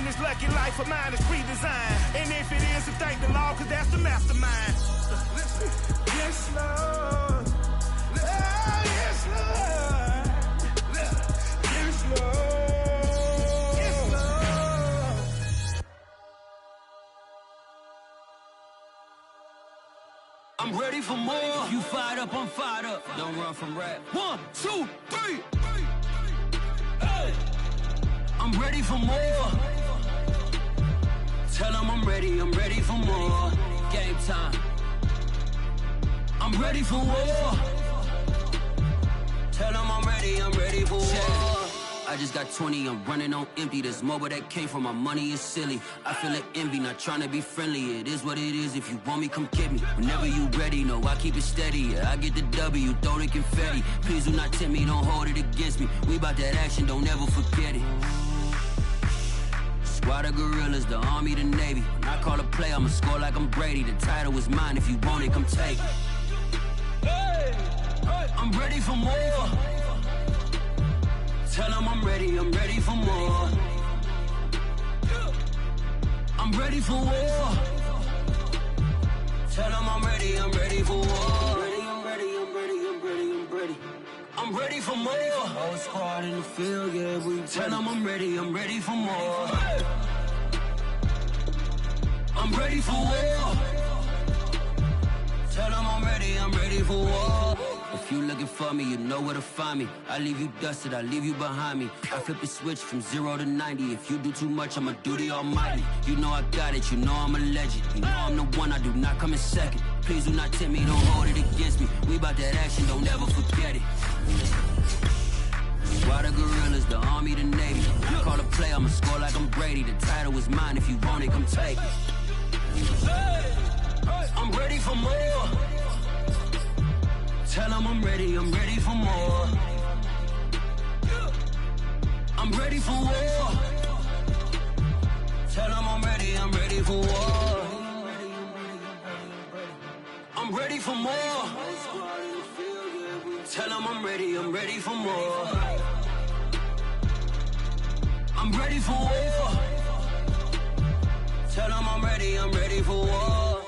And this lucky life of mine is pre-designed. And if it is, then thank the Lord, cause that's the mastermind. Yes, Lord. Yes, Lord. Yes, Lord. Yes, Lord. I'm ready for more. You fired up, I'm fired up. Don't run from rap. 1, 2, 3. Hey. I'm ready for more. Tell them I'm ready for more. Game time. I'm ready for war. Tell them I'm ready for war. I just got 20, I'm running on empty. There's more where that came from, my money is silly. I feel it envy, not trying to be friendly. It is what it is, if you want me, come get me. Whenever you ready, no, I keep it steady. Yeah, I get the W, throw the confetti. Please do not tempt me, don't hold it against me. We about that action, don't ever forget it. Squad of gorillas, the army, the navy. When I call a play, I'ma score like I'm Brady. The title is mine, if you want it, come take it. Hey, hey. I'm ready for more. Tell them I'm ready for more. I'm ready for war. Tell them I'm ready for war. I'm ready. I'm ready for more. Whole squad in the field, yeah, we tell them I'm ready for more. I'm ready for war. Tell them I'm ready for war. If you looking for me, you know where to find me. I leave you dusted, I leave you behind me. I flip the switch from 0 to 90. If you do too much, I'ma do the almighty. You know I got it, you know I'm a legend. You know I'm the one, I do not come in second. Please do not tempt me, don't hold it against me. We about that action, don't ever forget it. Squad of gorillas, the army, the navy. I call a play, I'ma score like I'm Brady. The title is mine, if you want it, come take it. I'm ready for more. Tell them I'm ready for more. I'm ready for war. Tell them I'm ready for war. I'm ready for more. Tell them I'm ready for more. I'm ready for war. Tell them I'm ready for war.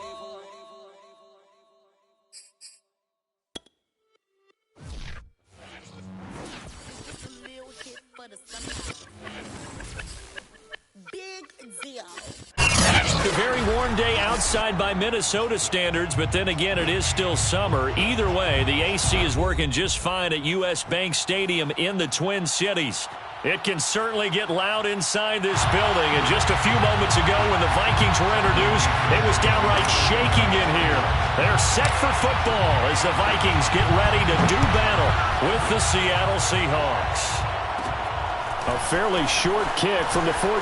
A very warm day outside by Minnesota standards, but then again, it is still summer. Either way, the AC is working just fine at U.S. Bank Stadium in the Twin Cities. It can certainly get loud inside this building, and just a few moments ago when the Vikings were introduced, it was downright shaking in here. They're set for football as the Vikings get ready to do battle with the Seattle Seahawks. A fairly short kick from the 14.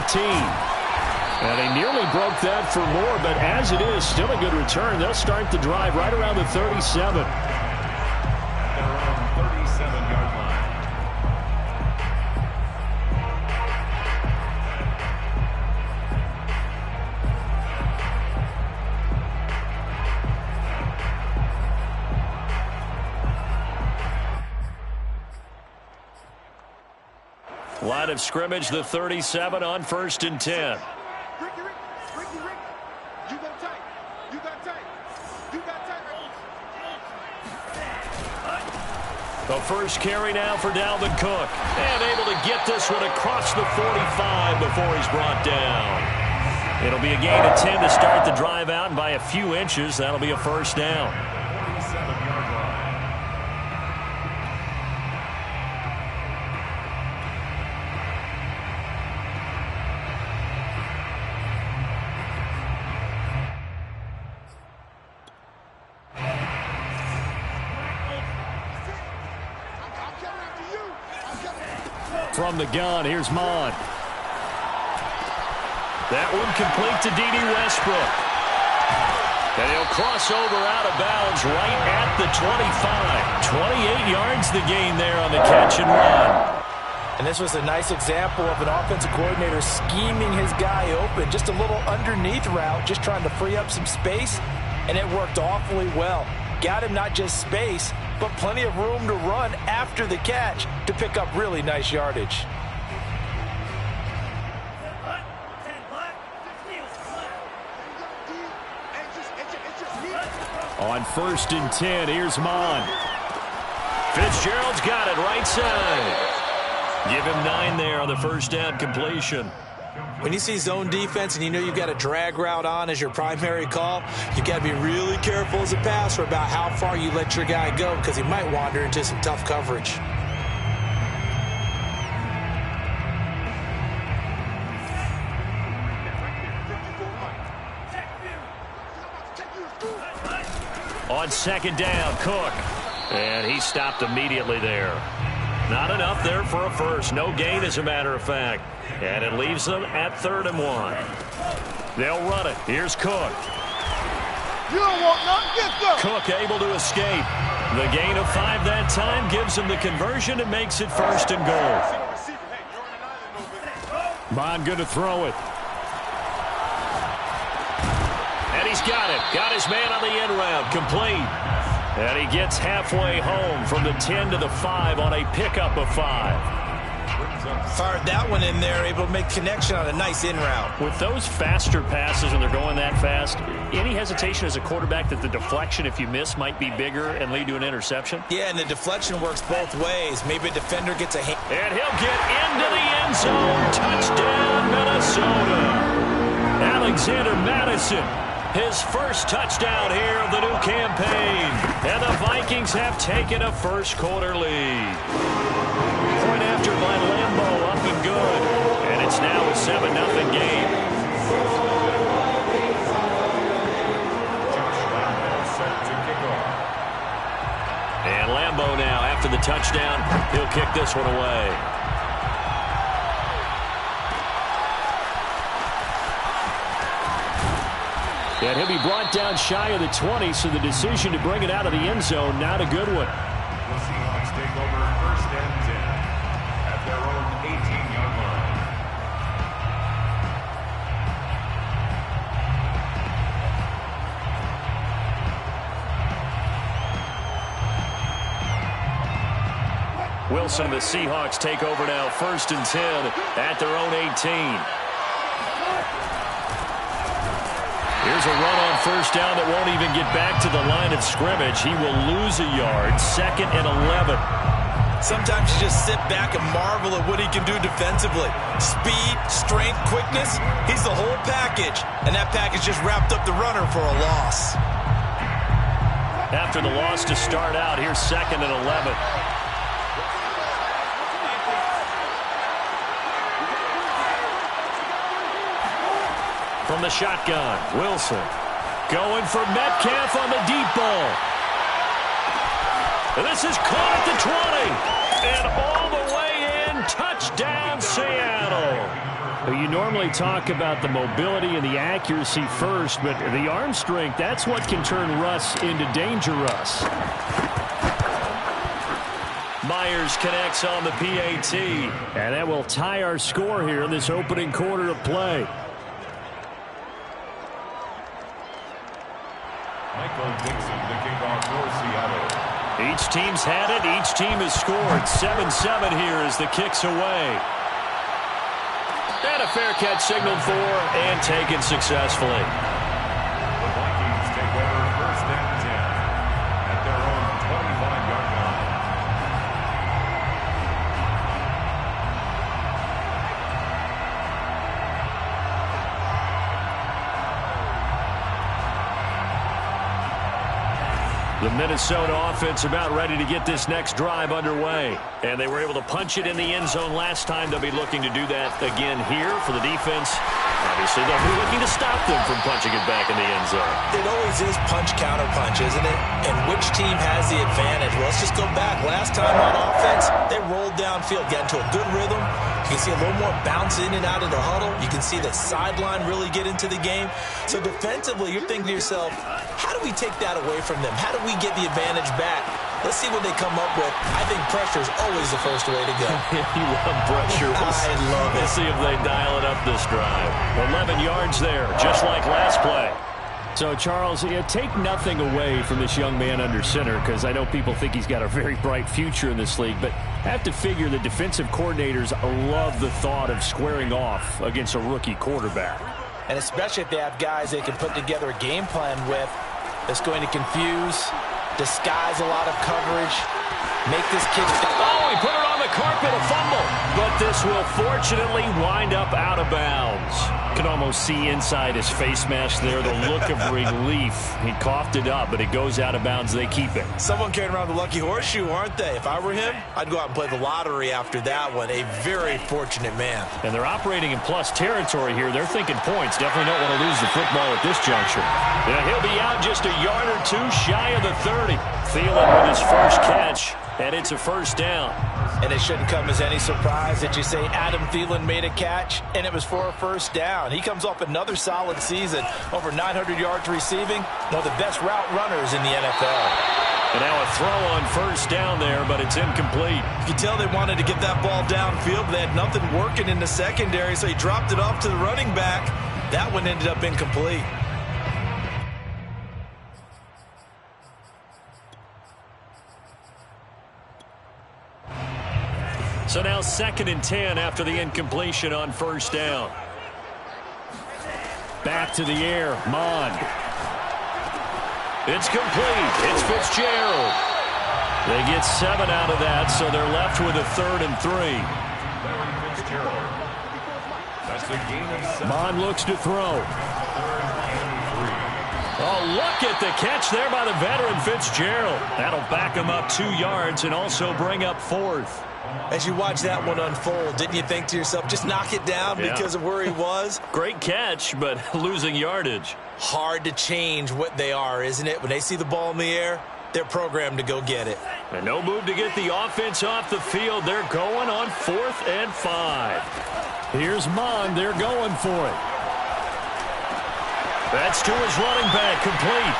And he nearly broke that for more, but as it is, still a good return. They'll start the drive right around the 37. They're on the 37-yard line. Line of scrimmage, the 37 on 1st and 10. The first carry now for Dalvin Cook. And able to get this one across the 45 before he's brought down. It'll be a gain of 10 to start the drive out, and by a few inches, that'll be a first down. 47-yard line. From the gun, here's Mon. That one complete to D.D. Westbrook. And he'll cross over out of bounds right at the 25. 28 yards the gain there on the catch and run. And this was a nice example of an offensive coordinator scheming his guy open. Just a little underneath route, just trying to free up some space, and it worked awfully well. Got him not just space, but plenty of room to run after the catch to pick up really nice yardage. On 1st and 10, here's Mon. Fitzgerald's got it right side. Give him 9 there on the first down completion. When you see zone defense and you know you've got a drag route on as your primary call, you've got to be really careful as a passer about how far you let your guy go because he might wander into some tough coverage. On 2nd down, Cook. And he stopped immediately there. Not enough there for a first. No gain, as a matter of fact. And it leaves them at 3rd and 1. They'll run it. Here's Cook. You don't want nothing. Get go. Cook able to escape. The gain of 5 that time gives him the conversion and makes it 1st and goal. Bond going to throw it. And he's got it. Got his man on the end route. Complete. And he gets halfway home from the 10 to the 5 on a pickup of 5. Fired that one in there, able to make connection on a nice in route. With those faster passes when they're going that fast, any hesitation as a quarterback that the deflection, if you miss, might be bigger and lead to an interception? Yeah, and the deflection works both ways. Maybe a defender gets a hand. And he'll get into the end zone. Touchdown, Minnesota. Alexander Madison, his first touchdown here of the new campaign. And the Vikings have taken a first quarter lead. Point after by Lambeau, up and good. And it's now a 7-0 game. And Lambeau now, after the touchdown, he'll kick this one away. And he'll be brought down shy of the 20, so the decision to bring it out of the end zone, not a good one. The Seahawks take over 1st and 10 at their own 18-yard line. Wilson and the Seahawks take over now 1st and 10 at their own 18. Here's a run on 1st down that won't even get back to the line of scrimmage. He will lose a yard. 2nd and 11. Sometimes you just sit back and marvel at what he can do defensively. Speed, strength, quickness, he's the whole package. And that package just wrapped up the runner for a loss. After the loss to start out, here's 2nd and 11. From the shotgun, Wilson going for Metcalf on the deep ball. And this is caught at the 20. And all the way in, touchdown Seattle. You normally talk about the mobility and the accuracy first, but the arm strength, that's what can turn Russ into Danger Russ. Myers connects on the PAT. And that will tie our score here in this opening quarter of play. Each team's had it. Each team has scored. 7-7 here as the kick's away. And a fair catch signaled for and taken successfully. The Vikings take over 1st and 10 at their own 25-yard line. The Minnesota offense about ready to get this next drive underway. And they were able to punch it in the end zone last time. They'll be looking to do that again here for the defense. Obviously, they'll be looking to stop them from punching it back in the end zone. It always is punch-counter-punch, isn't it? And which team has the advantage? Well, let's just go back. Last time on offense, they rolled downfield, got into a good rhythm. You can see a little more bounce in and out of the huddle. You can see the sideline really get into the game. So defensively, you're thinking to yourself, how do we take that away from them? How do we get the advantage back? Let's see what they come up with. I think pressure is always the first way to go. You love pressure. I love it. Let's see if they dial it up this drive. 11 yards there, just like last play. So, Charles, take nothing away from this young man under center, because I know people think he's got a very bright future in this league, but I have to figure the defensive coordinators love the thought of squaring off against a rookie quarterback. And especially if they have guys they can put together a game plan with. It's going to confuse, disguise a lot of coverage, make this kid... Oh, he put it on the carpet, a fumble. But this will fortunately wind up out of bounds. You can almost see inside his face mask there the look of relief. He coughed it up, but it goes out of bounds. They keep it. Someone carrying around the lucky horseshoe, aren't they? If I were him, I'd go out and play the lottery after that one. A very fortunate man. And they're operating in plus territory here. They're thinking points. Definitely don't want to lose the football at this juncture. Yeah, he'll be out just a yard or two shy of the 30. Thielen with his first catch, and it's a first down. And it shouldn't come as any surprise that you say Adam Thielen made a catch, and it was for a first down. He comes off another solid season, over 900 yards receiving, one of the best route runners in the NFL. And now a throw on first down there, but it's incomplete. You can tell they wanted to get that ball downfield, but they had nothing working in the secondary, so he dropped it off to the running back. That one ended up incomplete. So now 2nd and 10 after the incompletion on first down. Back to the air, Mond. It's complete. It's Fitzgerald. They get 7 out of that, so they're left with a 3rd and 3. That's the gain of 7. Mond looks to throw. Oh, look at the catch there by the veteran Fitzgerald. That'll back him up 2 yards and also bring up 4th. As you watch that one unfold, didn't you think to yourself, just knock it down because of where he was? Great catch, but losing yardage. Hard to change what they are, isn't it? When they see the ball in the air, they're programmed to go get it. And no move to get the offense off the field. They're going on 4th and 5. Here's Mond. They're going for it. That's to his running back, complete.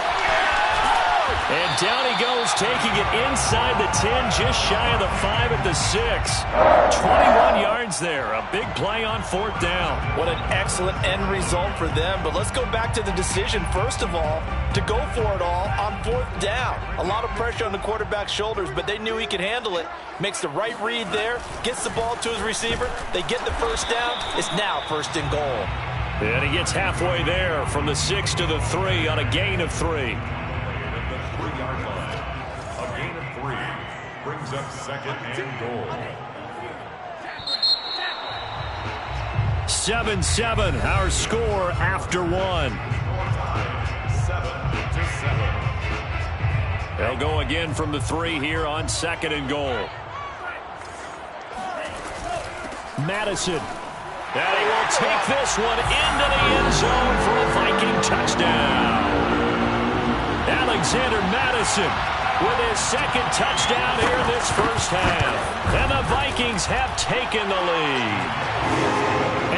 And down he goes, taking it inside the 10, just shy of the 5 at the 6. 21 yards there, a big play on 4th down. What an excellent end result for them. But let's go back to the decision, first of all, to go for it all on 4th down. A lot of pressure on the quarterback's shoulders, but they knew he could handle it. Makes the right read there, gets the ball to his receiver. They get the first down. It's now 1st and goal. And he gets halfway there from the 6 to the 3 on a gain of 3. A gain of 3 brings up 2nd and goal. 7-7, our score after 1. 7-7. They'll go again from the 3 here on 2nd and goal. Madison. And he will take this one into the end zone for a Viking touchdown. Alexander Madison with his 2nd touchdown here in this first half. And the Vikings have taken the lead.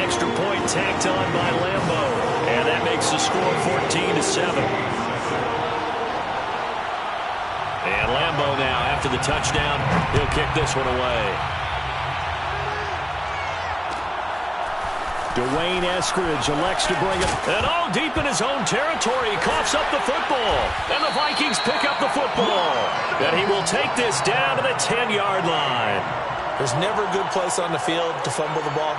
Extra point tacked on by Lambo. And that makes the score 14-7. And Lambo now, after the touchdown, he'll kick this one away. Dwayne Eskridge elects to bring it. And all deep in his own territory. He coughs up the football. And the Vikings pick up the football. And he will take this down to the 10-yard line. There's never a good place on the field to fumble the ball.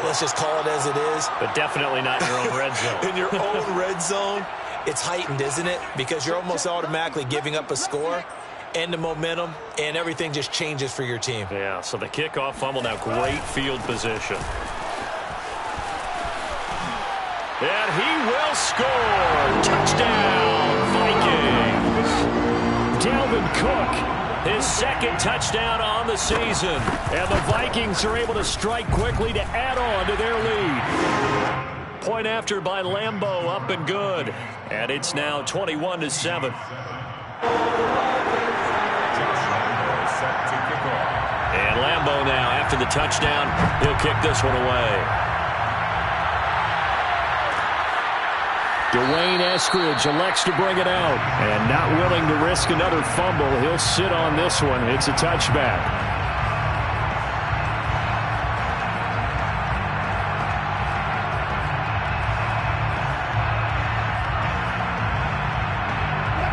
Let's just call it as it is. But definitely not in your own red zone. In your own red zone, it's heightened, isn't it? Because you're almost automatically giving up a score and the momentum, and everything just changes for your team. Yeah, so the kickoff fumble, now great field position. And he will score. Touchdown, Vikings. Dalvin Cook, his 2nd touchdown on the season. And the Vikings are able to strike quickly to add on to their lead. Point after by Lambo, up and good. And it's now 21-7. And Lambo now, after the touchdown, he'll kick this one away. Dwayne Eskridge elects to bring it out. And not willing to risk another fumble, he'll sit on this one. It's a touchback.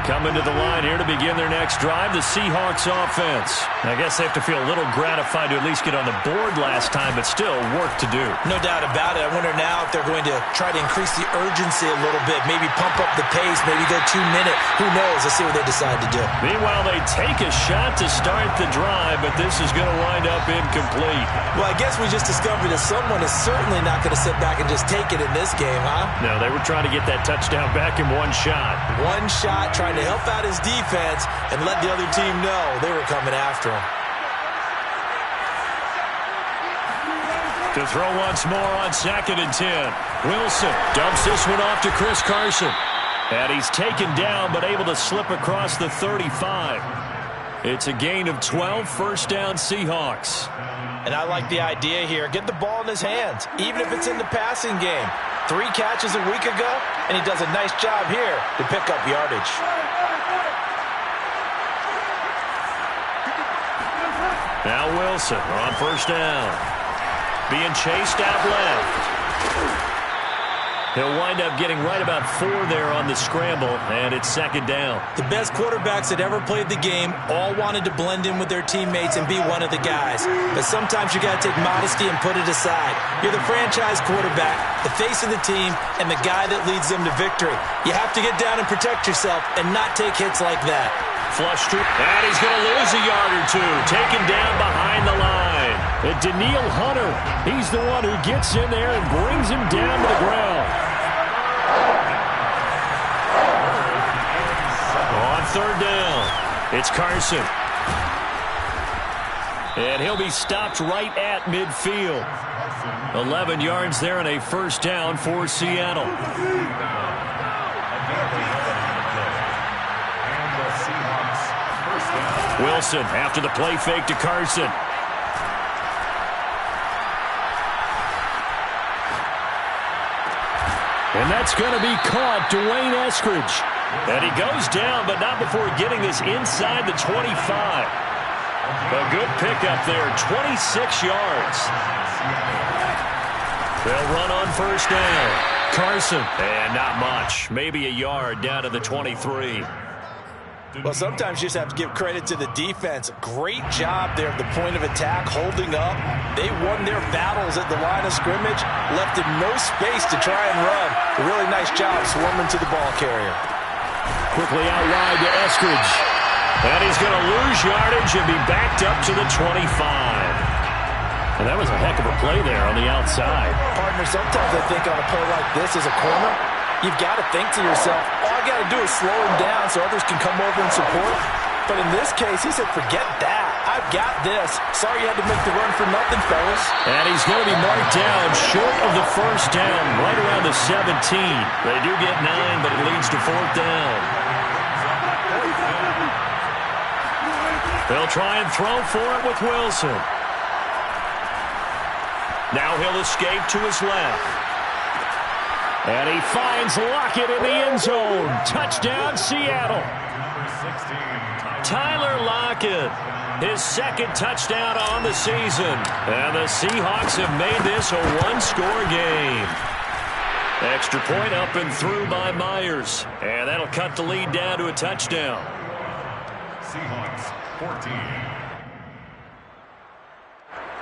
Coming to the line here to begin their next drive, the Seahawks offense. I guess they have to feel a little gratified to at least get on the board last time, but still work to do. No doubt about it. I wonder now if they're going to try to increase the urgency a little bit, maybe pump up the pace, maybe go 2 minute. Who knows? Let's see what they decide to do. Meanwhile, they take a shot to start the drive, but this is going to wind up incomplete. Well, I guess we just discovered that someone is certainly not going to sit back and just take it in this game, huh? No, they were trying to get that touchdown back in one shot. One shot, trying to help out his defense and let the other team know they were coming after him. To throw once more on 2nd and 10. Wilson dumps this one off to Chris Carson. And he's taken down but able to slip across the 35. It's a gain of 12, first down Seahawks. And I like the idea here. Get the ball in his hands, even if it's in the passing game. 3 catches a week ago, and he does a nice job here to pick up yardage. Now Wilson on first down. Being chased out left. He'll wind up getting right about 4 there on the scramble, and it's 2nd down. The best quarterbacks that ever played the game all wanted to blend in with their teammates and be one of the guys. But sometimes you got to take modesty and put it aside. You're the franchise quarterback, the face of the team, and the guy that leads them to victory. You have to get down and protect yourself and not take hits like that. Flush to, and he's going to lose a yard or 2. Taken down behind the line. And Danielle Hunter, he's the one who gets in there and brings him down to the ground. On 3rd down, it's Carson. And he'll be stopped right at midfield. 11 yards there and a first down for Seattle. Wilson after the play fake to Carson. And that's going to be caught, Dwayne Eskridge. And he goes down, but not before getting this inside the 25. A good pickup there, 26 yards. They'll run on first down. Carson, and not much. Maybe a yard down to the 23. Well, sometimes you just have to give credit to the defense. Great job there at the point of attack, holding up. They won their battles at the line of scrimmage, left him no space to try and run. A really nice job swarming to the ball carrier. Quickly out wide to Eskridge. And he's going to lose yardage and be backed up to the 25. And that was a heck of a play there on the outside. Partner, sometimes I think on a play like this as a corner, you've got to think to yourself, all I got to do is slow him down so others can come over and support. But in this case, he said, forget that. I've got this. Sorry you had to make the run for nothing, fellas. And he's going to be marked down short of the first down, right around the 17. They do get 9, but it leads to 4th down. They'll try and throw for it with Wilson. Now he'll escape to his left. And he finds Lockett in the end zone. Touchdown, Seattle. Tyler Lockett, his 2nd touchdown on the season. And the Seahawks have made this a 1-score game. Extra point up and through by Myers. And that'll cut the lead down to a touchdown. Seahawks 14.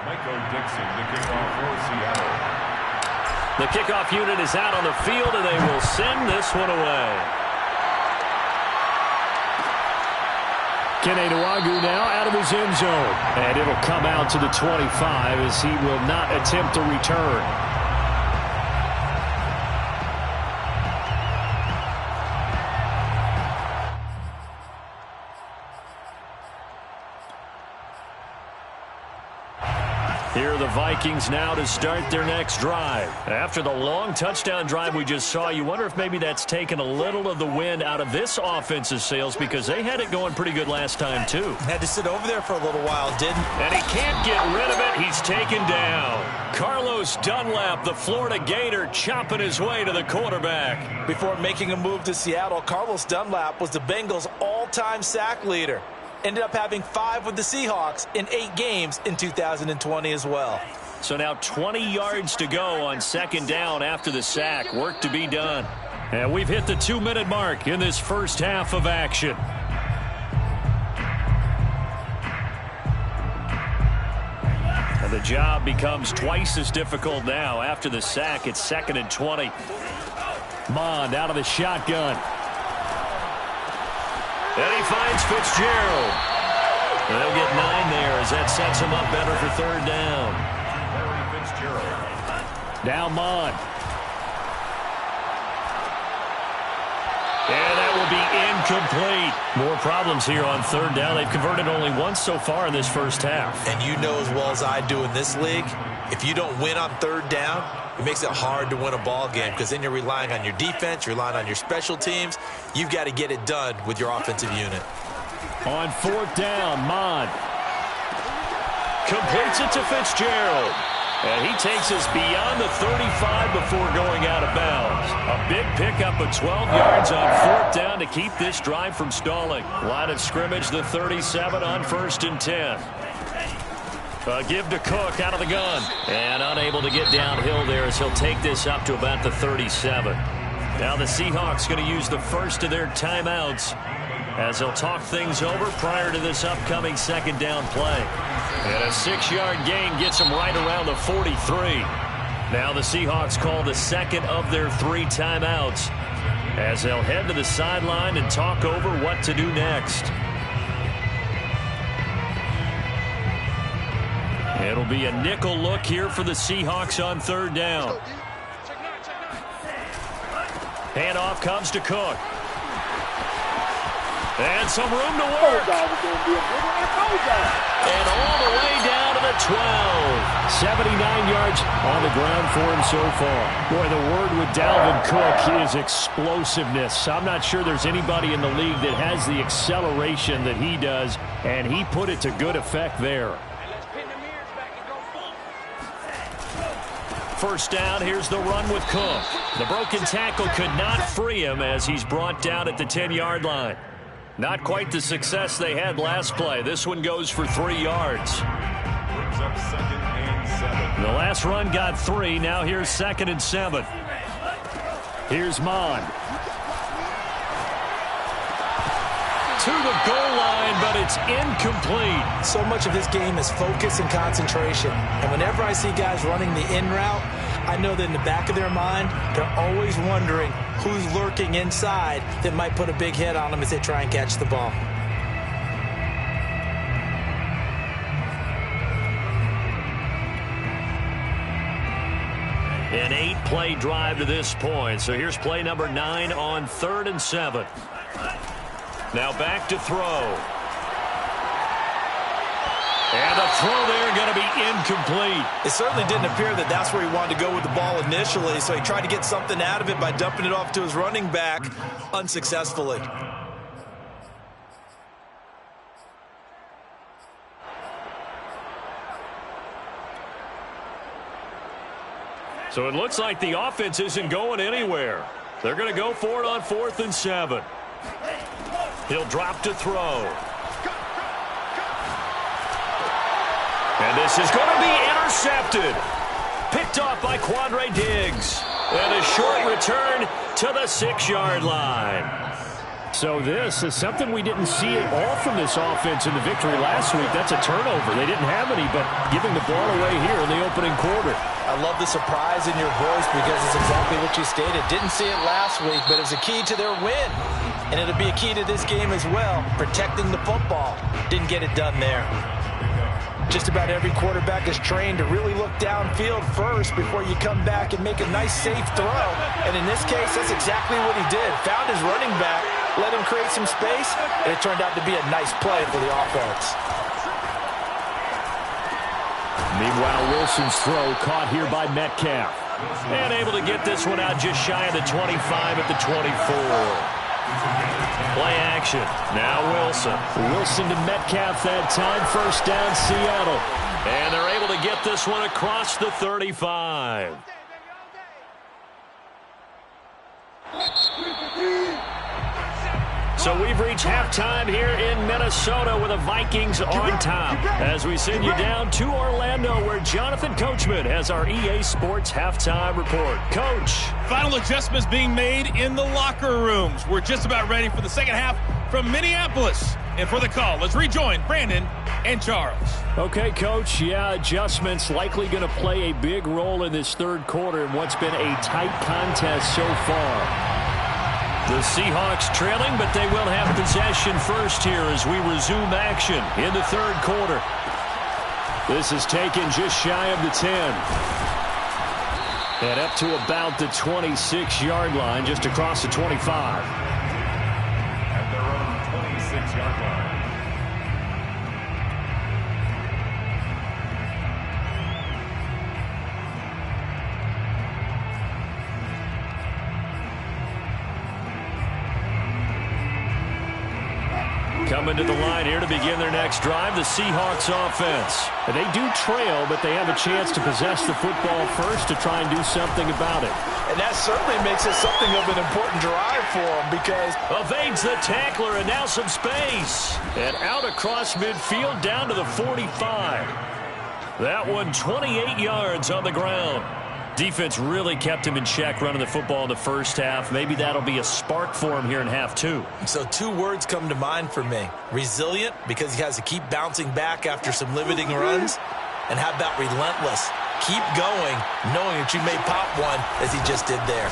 Michael Dixon, the kickoff for Seattle. The kickoff unit is out on the field, and they will send this one away. Kene Nwangwu now out of his end zone. And it'll come out to the 25 as he will not attempt to return. Here are the Vikings now to start their next drive. After the long touchdown drive we just saw, you wonder if maybe that's taken a little of the wind out of this offense's sails because they had it going pretty good last time, too. Had to sit over there for a little while, didn't? And he can't get rid of it. He's taken down. Carlos Dunlap, the Florida Gator, chopping his way to the quarterback. Before making a move to Seattle, Carlos Dunlap was the Bengals' all-time sack leader. Ended up having 5 with the Seahawks in 8 games in 2020 as well. So now 20 yards to go on 2nd down after the sack. Work to be done. And we've hit the 2-minute mark in this first half of action. And the job becomes twice as difficult now. After the sack, it's 2nd and 20. Mond out of the shotgun. And he finds Fitzgerald. And they'll get 9 there as that sets him up better for 3rd down. Now Mond. And that will be incomplete. More problems here on 3rd down. They've converted only once so far in this first half. And you know as well as I do in this league, if you don't win on 3rd down, it makes it hard to win a ball game because then you're relying on your defense, you're relying on your special teams. You've got to get it done with your offensive unit. On 4th down, Mond completes it to Fitzgerald. And he takes us beyond the 35 before going out of bounds. A big pickup of 12 yards on 4th down to keep this drive from stalling. Line of scrimmage, the 37 on 1st and 10. A give to Cook out of the gun. And unable to get downhill there as he'll take this up to about the 37. Now the Seahawks going to use the first of their timeouts as they'll talk things over prior to this upcoming 2nd down play. And a 6-yard gain gets them right around the 43. Now the Seahawks call the 2nd of their 3 timeouts as they'll head to the sideline and talk over what to do next. It'll be a nickel look here for the Seahawks on 3rd down. Handoff comes to Cook. And some room to work. And all the way down to the 12. 79 yards on the ground for him so far. Boy, the word with Dalvin Cook is explosiveness. I'm not sure there's anybody in the league that has the acceleration that he does, and he put it to good effect there. First down, here's the run with Cook. The broken tackle could not free him as he's brought down at the 10-yard line. Not quite the success they had last play. This one goes for 3 yards. Brings up 2nd and 7. The last run got 3. Now here's 2nd and 7. Here's Mond. To the goal line, but it's incomplete. So much of this game is focus and concentration. And whenever I see guys running the in route, I know that in the back of their mind, they're always wondering who's lurking inside that might put a big hit on them as they try and catch the ball. An 8-play drive to this point. So here's play number 9 on 3rd and 7. Now back to throw. And the throw there going to be incomplete. It certainly didn't appear that that's where he wanted to go with the ball initially, so he tried to get something out of it by dumping it off to his running back unsuccessfully. So it looks like the offense isn't going anywhere. They're going to go for it on 4th and 7. He'll drop to throw. And this is going to be intercepted. Picked off by Quandre Diggs. And a short return to the 6-yard line. So this is something we didn't see at all from this offense in the victory last week. That's a turnover. They didn't have any, but giving the ball away here in the opening quarter. I love the surprise in your voice because it's exactly what you stated. Didn't see it last week, but it was a key to their win. And it'll be a key to this game as well, protecting the football. Didn't get it done there. Just about every quarterback is trained to really look downfield first before you come back and make a nice, safe throw. And in this case, that's exactly what he did. Found his running back, let him create some space, and it turned out to be a nice play for the offense. Meanwhile, Wilson's throw caught here by Metcalf. And able to get this one out just shy of the 25 at the 24. Play action. Now Wilson. Wilson to Metcalf that time. First down, Seattle. And they're able to get this one across the 35. So we've reached halftime here in Minnesota with the Vikings on top. As we send you down to Orlando, where Jonathan Coachman has our EA Sports halftime report. Coach. Final adjustments being made in the locker rooms. We're just about ready for the second half from Minneapolis. And for the call, let's rejoin Brandon and Charles. Okay, Coach. Yeah, adjustments likely going to play a big role in this third quarter in what's been a tight contest so far. The Seahawks trailing, but they will have possession first here as we resume action in the third quarter. This is taken just shy of the 10. And up to about the 26-yard line, just across the 25. At their own 26-yard line. Coming to the line here to begin their next drive, the Seahawks offense. They do trail, but they have a chance to possess the football first to try and do something about it. And that certainly makes it something of an important drive for them because evades the tackler and now some space. And out across midfield down to the 45. That one 28 yards on the ground. Defense really kept him in check running the football in the first half. Maybe that'll be a spark for him here in half two. So two words come to mind for me. Resilient, because he has to keep bouncing back after some limiting runs. And how about relentless? Keep going, knowing that you may pop one as he just did there.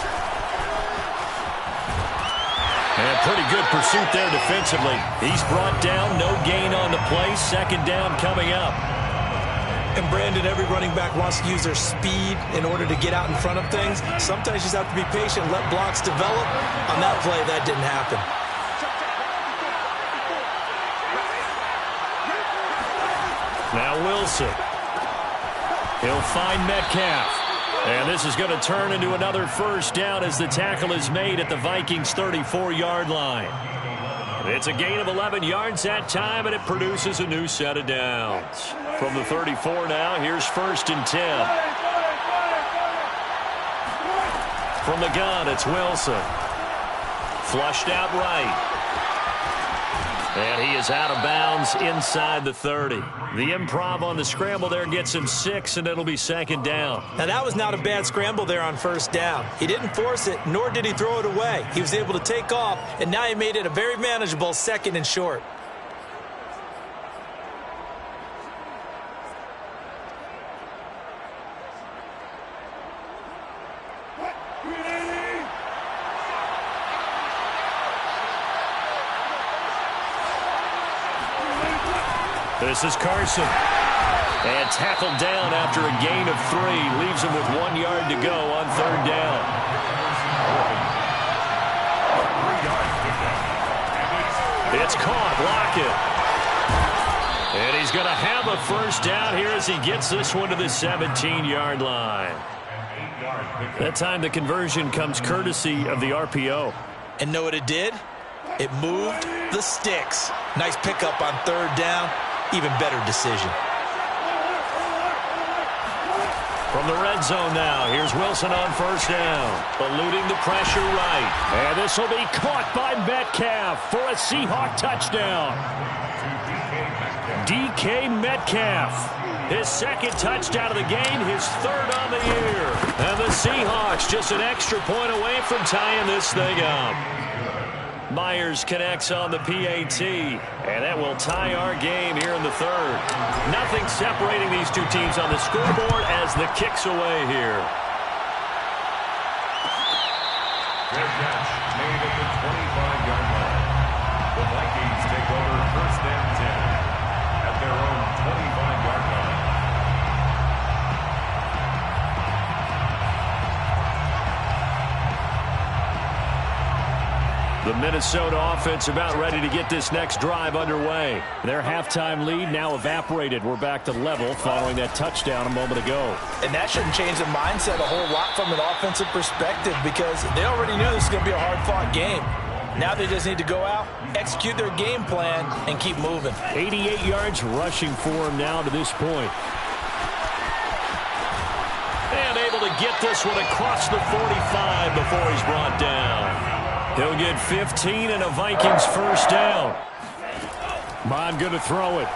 And pretty good pursuit there defensively. He's brought down, no gain on the play. Second down coming up. And Brandon, every running back wants to use their speed in order to get out in front of things. Sometimes you just have to be patient, let blocks develop. On that play, that didn't happen. Now Wilson. He'll find Metcalf. And this is going to turn into another first down as the tackle is made at the Vikings' 34-yard line. It's a gain of 11 yards that time, and it produces a new set of downs. From the 34 now, here's 1st and 10. From the gun, it's Wilson. Flushed out right. And he is out of bounds inside the 30. The improv on the scramble there gets him 6, and it'll be second down. Now, that was not a bad scramble there on first down. He didn't force it, nor did he throw it away. He was able to take off, and now he made it a very manageable 2nd and short. This is Carson. And tackled down after a gain of 3. Leaves him with 1 yard to go on third down. It's caught. Lockett. And he's going to have a first down here as he gets this one to the 17-yard line. That time the conversion comes courtesy of the RPO. And know what it did? It moved the sticks. Nice pickup on third down. Even better decision. From the red zone now, here's Wilson on first down. Eluding the pressure right. And this will be caught by Metcalf for a Seahawk touchdown. DK Metcalf. His 2nd touchdown of the game, his 3rd on the year. And the Seahawks just an extra point away from tying this thing up. Myers connects on the PAT, and that will tie our game here in the 3rd. Nothing separating these two teams on the scoreboard as the kick's away here. Good catch made at the 25-yard line. The Vikings take over 1st and 10 at their own 25-yard line. The Minnesota offense about ready to get this next drive underway. Their halftime lead now evaporated. We're back to level following that touchdown a moment ago. And that shouldn't change the mindset a whole lot from an offensive perspective because they already knew this was going to be a hard-fought game. Now they just need to go out, execute their game plan, and keep moving. 88 yards rushing for him now to this point. And able to get this one across the 45 before he's brought down. He'll get 15 and a Vikings first down. Bond going to throw it.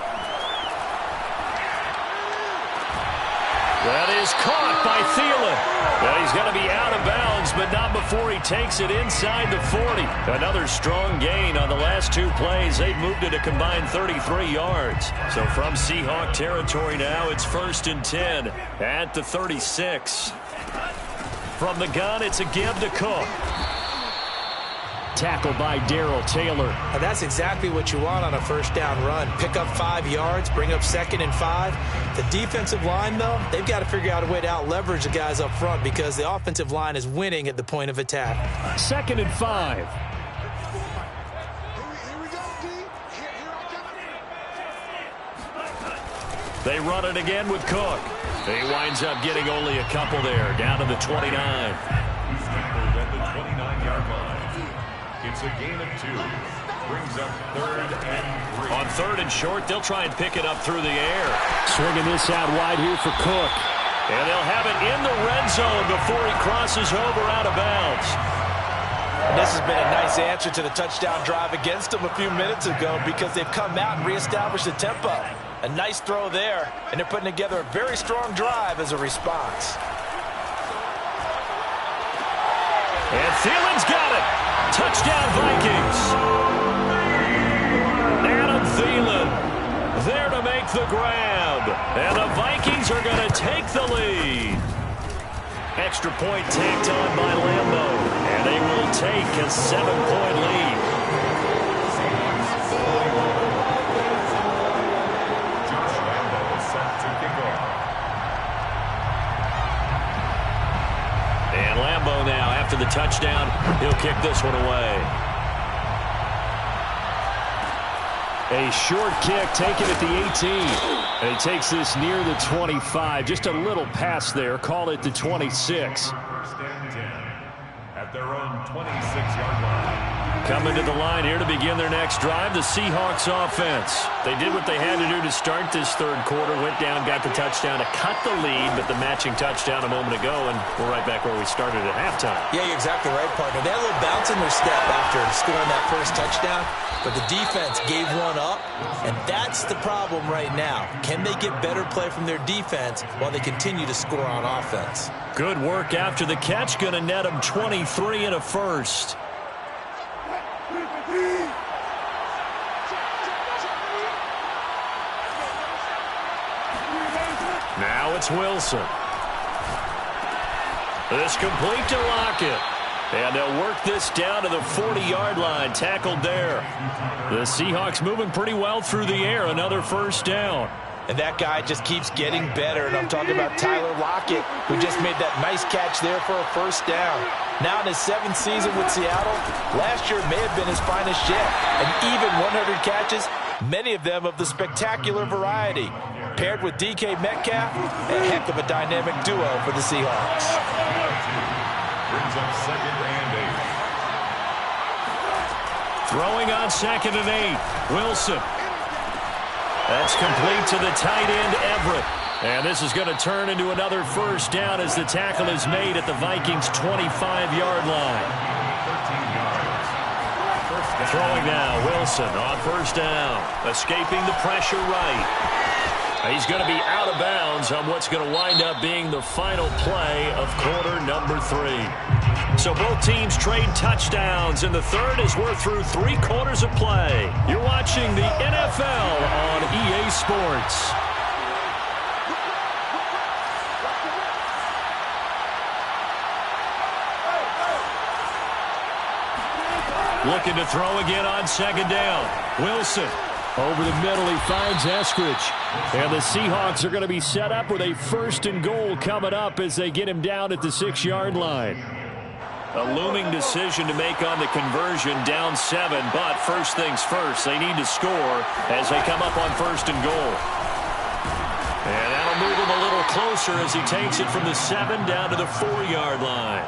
That is caught by Thielen. Well, he's going to be out of bounds, but not before he takes it inside the 40. Another strong gain on the last two plays. They've moved it a combined 33 yards. So from Seahawk territory now, it's 1st and 10 at the 36. From the gun, it's a give to Cook. Tackled by Darrell Taylor. And that's exactly what you want on a first down run. Pick up 5 yards, bring up 2nd and 5. The defensive line, though, they've got to figure out a way to out-leverage the guys up front because the offensive line is winning at the point of attack. 2nd and 5. They run it again with Cook. He winds up getting only a couple there, down to the 29. He's tackled at the 29-yard line. It's a gain of 2. Brings up 3rd and 3. On 3rd and short, they'll try and pick it up through the air. Swinging this out wide here for Cook. And they'll have it in the red zone before he crosses over out of bounds. And this has been a nice answer to the touchdown drive against them a few minutes ago because they've come out and reestablished the tempo. A nice throw there, and they're putting together a very strong drive as a response. And Thielen's got it. Touchdown, Vikings. Adam Thielen there to make the grab. And the Vikings are going to take the lead. Extra point tacked on by Lambo. And they will take a 7-point lead. Josh Lambo set to kick off. And Lambo now, after the touchdown, he'll kick this one away. A short kick taken at the 18. And he takes this near the 25. Just a little pass there. Call it the 26. 1st and 10 at their own 26-yard line. Coming to the line here to begin their next drive, the Seahawks offense. They did what they had to do to start this third quarter. Went down, got the touchdown to cut the lead, but the matching touchdown a moment ago, and we're right back where we started at halftime. Yeah, you're exactly right, partner. They had a little bounce in their step after scoring that first touchdown, but the defense gave one up, and that's the problem right now. Can they get better play from their defense while they continue to score on offense? Good work after the catch. Going to net them 23 and a first. Now it's Wilson. This complete to Lockett. And they'll work this down to the 40-yard line. Tackled there. The Seahawks moving pretty well through the air. Another first down. And that guy just keeps getting better. And I'm talking about Tyler Lockett, who just made that nice catch there for a first down. Now in his 7th season with Seattle, last year may have been his finest yet. And even 100 catches, many of them of the spectacular variety. Paired with DK Metcalf, a heck of a dynamic duo for the Seahawks. Brings up 2nd and 8. Throwing on 2nd and 8. Wilson. That's complete to the tight end, Everett. And this is going to turn into another first down as the tackle is made at the Vikings' 25-yard line. 13 yards. First down. Throwing now, Wilson on first down. Escaping the pressure right. He's going to be out of bounds on what's going to wind up being the final play of quarter number 3. So both teams trade touchdowns, and the third as we're through 3 quarters of play. You're watching the NFL on EA Sports. Looking to throw again on 2nd down. Wilson. Over the middle, he finds Eskridge. And the Seahawks are going to be set up with a 1st and goal coming up as they get him down at the 6-yard line. A looming decision to make on the conversion, down 7. But first things first, they need to score as they come up on 1st and goal. And that'll move him a little closer as he takes it from the 7 down to the 4-yard line.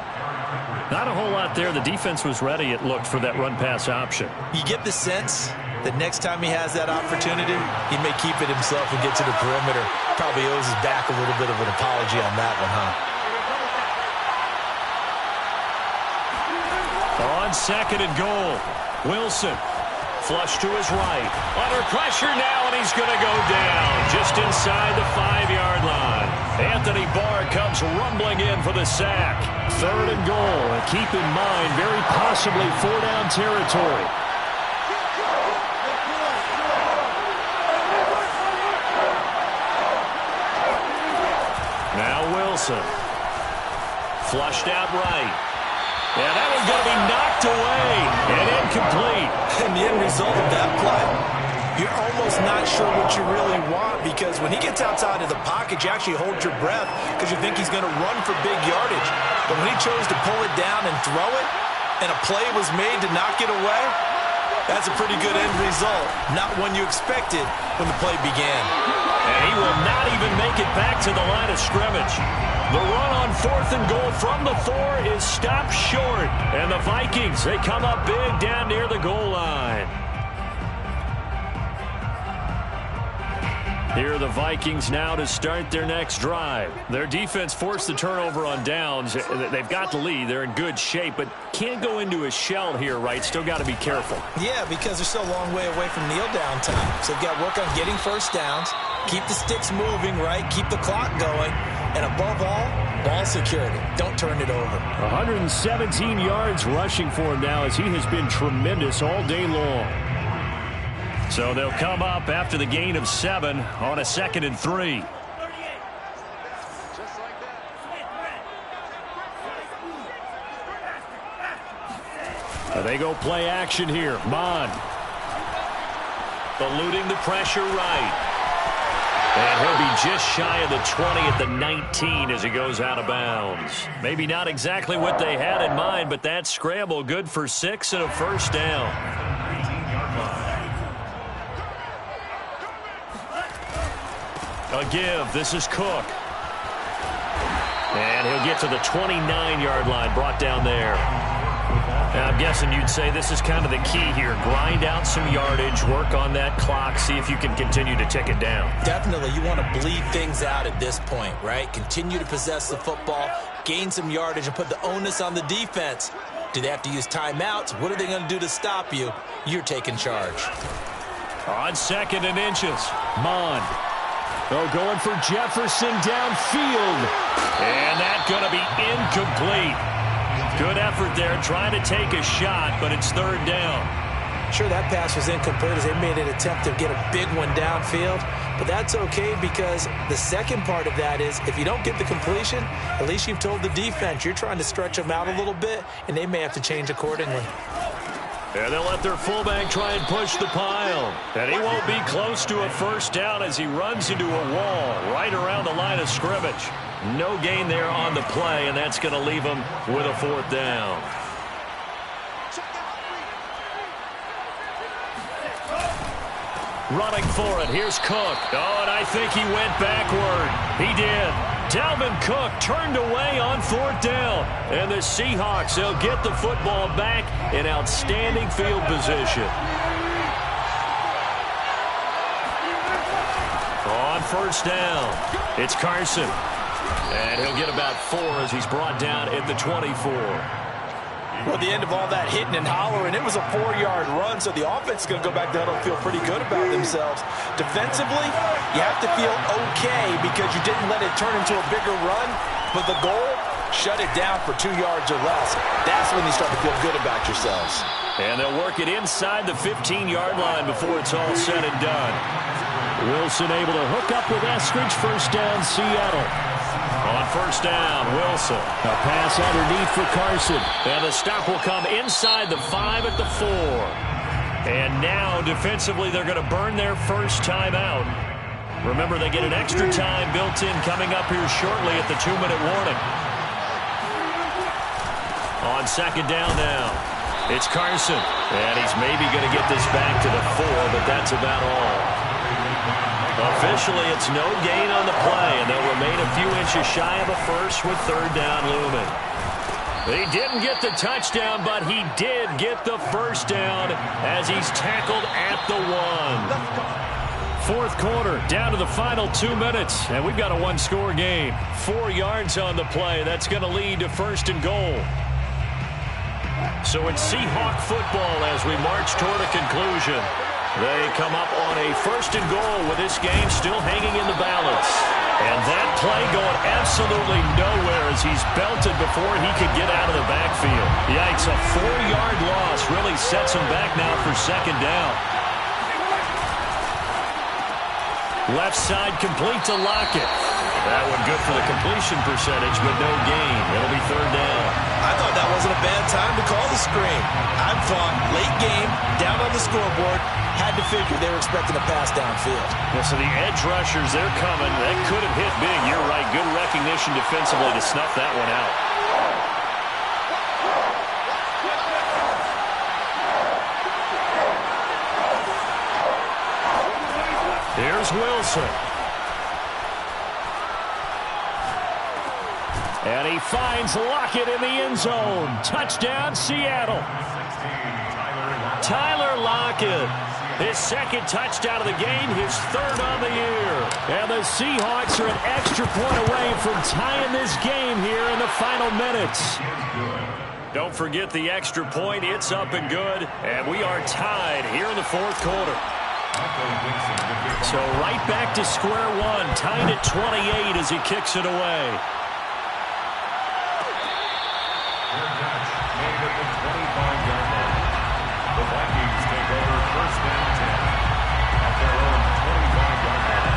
Not a whole lot there. The defense was ready, it looked, for that run-pass option. You get the sense that next time he has that opportunity, he may keep it himself and get to the perimeter. Probably owes his back a little bit of an apology on that one, huh? On second and goal. Wilson. Flush to his right. Under pressure now, and he's going to go down just inside the 5-yard line. Anthony Barr comes rumbling in for the sack. Third and goal. And keep in mind, very possibly 4-down territory. Now Wilson. Flushed out right. And that one's going to be knocked away and incomplete. And the end result of that play, you're almost not sure what you really want, because when he gets outside of the pocket, you actually hold your breath because you think he's going to run for big yardage. But when he chose to pull it down and throw it, and a play was made to knock it away, that's a pretty good end result. Not one you expected when the play began. And he will not even make it back to the line of scrimmage. The run on 4th and goal from the 4 is stopped short. And the Vikings, they come up big down near the goal line. Here are the Vikings now to start their next drive. Their defense forced the turnover on downs. They've got the lead. They're in good shape, but can't go into a shell here, right? Still got to be careful. Yeah, because they're still a long way away from kneel down time. So they've got to work on getting first downs, keep the sticks moving, right? Keep the clock going. And above all, ball security. Don't turn it over. 117 yards rushing for him now, as he has been tremendous all day long. So they'll come up after the gain of 7 on a 2nd and 3. They go play action here. Mon eluding the pressure right. And he'll be just shy of the 20 at the 19 as he goes out of bounds. Maybe not exactly what they had in mind, but that scramble good for 6 and a first down. A give. This is Cook. And he'll get to the 29-yard line, brought down there. Now, I'm guessing you'd say this is kind of the key here. Grind out some yardage, work on that clock, see if you can continue to tick it down. Definitely. You want to bleed things out at this point, right? Continue to possess the football, gain some yardage, and put the onus on the defense. Do they have to use timeouts? What are they going to do to stop you? You're taking charge. On 2nd and inches, Mon. Oh, going for Jefferson downfield. And that's going to be incomplete. Good effort there, trying to take a shot, but it's 3rd down. Sure, that pass was incomplete as they made an attempt to get a big one downfield, but that's okay because the second part of that is if you don't get the completion, at least you've told the defense you're trying to stretch them out a little bit, and they may have to change accordingly. And they'll let their fullback try and push the pile. And he won't be close to a first down as he runs into a wall right around the line of scrimmage. No gain there on the play, and that's going to leave him with a 4th down. Running for it. Here's Cook. Oh, and I think he went backward. He did. Dalvin Cook turned away on 4th down. And the Seahawks, they'll get the football back in outstanding field position. On 1st down, it's Carson. And he'll get about 4 as he's brought down at the 24. Well, the end of all that hitting and hollering, it was a 4-yard run, so the offense is going to go back down and feel pretty good about themselves. Defensively, you have to feel okay because you didn't let it turn into a bigger run, but the goal, shut it down for 2 yards or less. That's when you start to feel good about yourselves. And they'll work it inside the 15-yard line before it's all said and done. Wilson able to hook up with Eskridge. First down, Seattle. On 1st down, Wilson. A pass underneath for Carson. And the stop will come inside the 5 at the 4. And now, defensively, they're going to burn their first timeout. Remember, they get an extra time built in coming up here shortly at the 2-minute warning. On 2nd down now, it's Carson. And he's maybe going to get this back to the 4, but that's about all. Officially, it's no gain on the play, and they'll remain a few inches shy of a first with 3rd down looming. He didn't get the touchdown, but he did get the first down as he's tackled at the 1. 4th quarter, down to the final 2 minutes, and we've got a 1-score game. 4 yards on the play. That's going to lead to 1st and goal. So it's Seahawk football as we march toward a conclusion. They come up on a 1st and goal with this game still hanging in the balance. And that play going absolutely nowhere as he's belted before he could get out of the backfield. Yikes, a 4-yard loss really sets him back now for 2nd down. Left side complete to Lockett. That one good for the completion percentage, but no gain. It'll be 3rd down. I thought that wasn't a bad time to call the screen. I thought late game, down on the scoreboard, had to figure they were expecting a pass downfield. Yeah, so the edge rushers, they're coming. That could have hit big. You're right. Good recognition defensively to snuff that one out. Here's Wilson. And he finds Lockett in the end zone. Touchdown, Seattle. Tyler Lockett. His 2nd touchdown of the game, his 3rd on the year. And the Seahawks are an extra point away from tying this game here in the final minutes. Don't forget the extra point. It's up and good. And we are tied here in the 4th quarter. So right back to square one, tied at 28 as he kicks it away. The Vikings take over 1st and 10 at their own 25-yard line.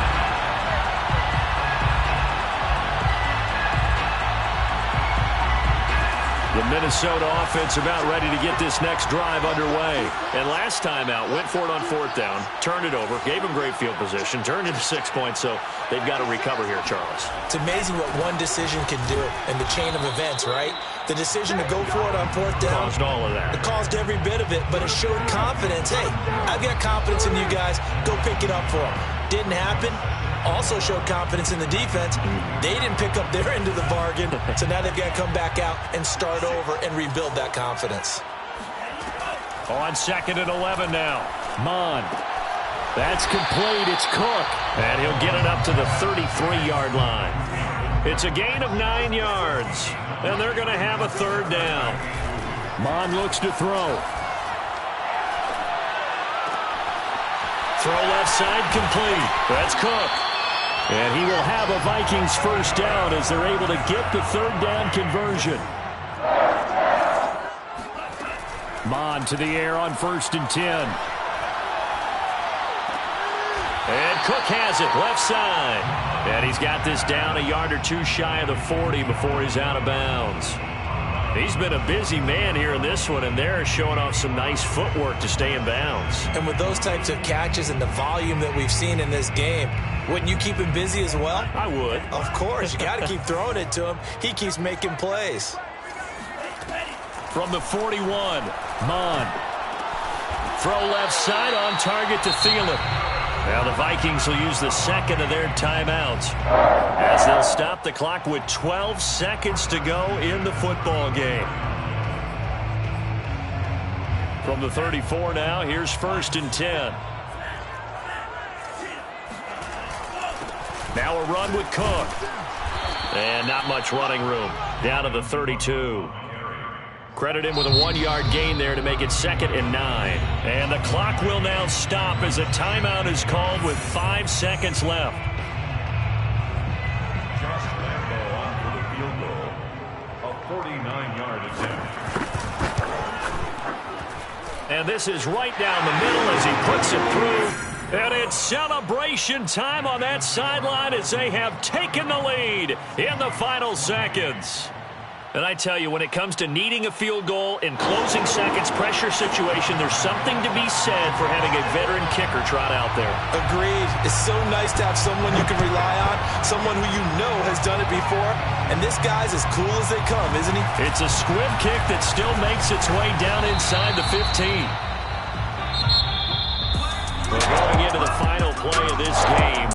The Minnesota offense about ready to get this next drive underway. And last time out, went for it on 4th down, turned it over, gave them great field position, turned it to 6 points, so they've got to recover here, Charles. It's amazing what one decision can do in the chain of events, right? The decision to go for it on 4th down. Caused all of that. It caused every bit of it, but it showed confidence. Hey, I've got confidence in you guys. Go pick it up for them. Didn't happen. Also showed confidence in the defense. They didn't pick up their end of the bargain, so now they've got to come back out and start over and rebuild that confidence. On 2nd and 11 now. Mon. That's complete. It's Cook. And he'll get it up to the 33-yard line. It's a gain of 9 yards. And they're going to have a 3rd down. Mon looks to throw. Throw left side complete. That's Cook. And he will have a Vikings 1st down as they're able to get the 3rd down conversion. Mon to the air on 1st and 10. And Cook has it left side. And he's got this down a yard or 2 shy of the 40 before he's out of bounds. He's been a busy man here in this one, and they're showing off some nice footwork to stay in bounds. And with those types of catches and the volume that we've seen in this game, wouldn't you keep him busy as well? I would. Of course. You got to keep throwing it to him. He keeps making plays. From the 41, Mon. Throw left side on target to Thielen. Now the Vikings will use the 2nd of their timeouts as they'll stop the clock with 12 seconds to go in the football game. From the 34 now, here's 1st and 10. Now a run with Cook. And not much running room. Down to the 32. Credit him with a 1-yard gain there to make it 2nd and 9. And the clock will now stop as a timeout is called with 5 seconds left. Josh Lambo on for the field goal. A 49-yard attempt. And this is right down the middle as he puts it through. And it's celebration time on that sideline as they have taken the lead in the final seconds. And I tell you, when it comes to needing a field goal in closing seconds, pressure situation, there's something to be said for having a veteran kicker trot out there. Agreed. It's so nice to have someone you can rely on, someone who you know has done it before. And this guy's as cool as they come, isn't he? It's a squib kick that still makes its way down inside the 15. We're going into the final play of this game.